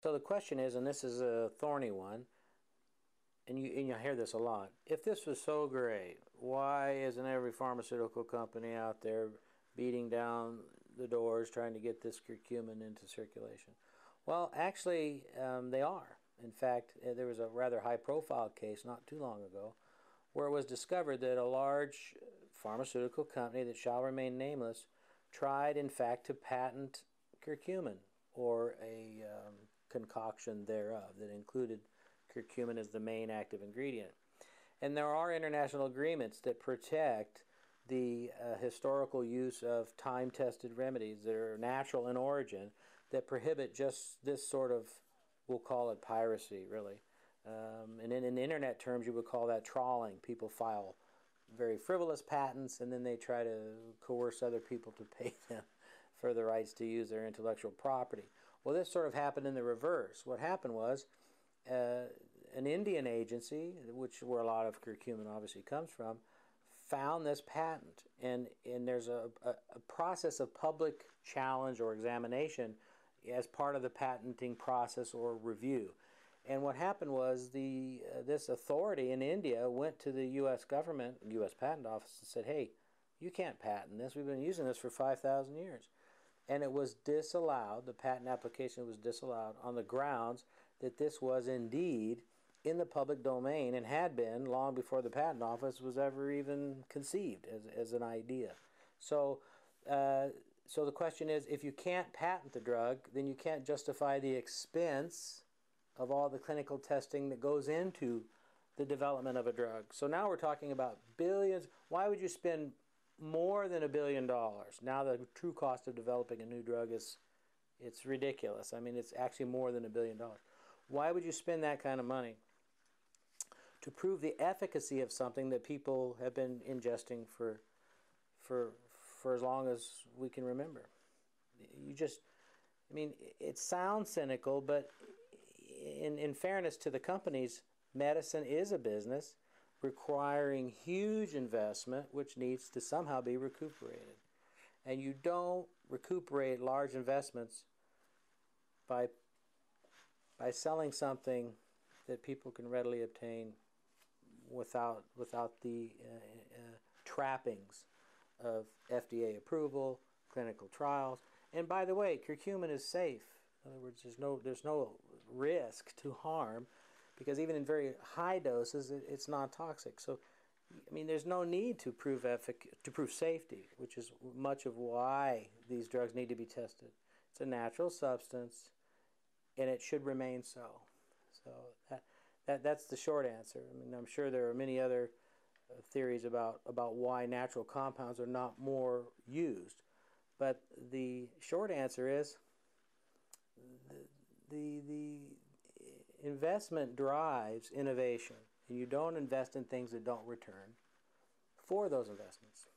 So the question is, and this is a thorny one, and you hear this a lot. If this was so great, why isn't every pharmaceutical company out there beating down the doors trying to get this curcumin into circulation? Well, actually, they are. In fact, there was a rather high-profile case not too long ago where it was discovered that a large pharmaceutical company that shall remain nameless tried, in fact, to patent curcumin, or a concoction thereof that included curcumin as the main active ingredient. And there are international agreements that protect the historical use of time-tested remedies that are natural in origin that prohibit just this sort of, we'll call it piracy, really. And in internet terms, you would call that trawling. People file very frivolous patents, and then they try to coerce other people to pay them for the rights to use their intellectual property. Well, this sort of happened in the reverse. What happened was an Indian agency, which where a lot of curcumin obviously comes from, found this patent, and there's a process of public challenge or examination as part of the patenting process or review. And what happened was this authority in India went to the U.S. government, U.S. Patent Office, and said, hey, you can't patent this. We've been using this for 5,000 years. And it was disallowed, the patent application was disallowed on the grounds that this was indeed in the public domain and had been long before the Patent Office was ever even conceived as an idea. So the question is, if you can't patent the drug, then you can't justify the expense of all the clinical testing that goes into the development of a drug. So now we're talking about billions. Why would you spend more than $1 billion? Now the true cost of developing a new drug it's ridiculous. I mean, it's actually more than $1 billion. Why would you spend that kind of money to prove the efficacy of something that people have been ingesting for as long as we can remember? I mean, it sounds cynical, but in fairness to the companies, medicine is a business requiring huge investment which needs to somehow be recuperated. And you don't recuperate large investments by selling something that people can readily obtain without the trappings of FDA approval, clinical trials. And by the way, curcumin is safe. In other words, there's no risk to harm, because even in very high doses, it's non-toxic. So, I mean, there's no need to prove safety, which is much of why these drugs need to be tested. It's a natural substance, and it should remain so. So that's the short answer. I mean, I'm sure there are many other theories about why natural compounds are not more used, but the short answer is the investment drives innovation, and you don't invest in things that don't return for those investments.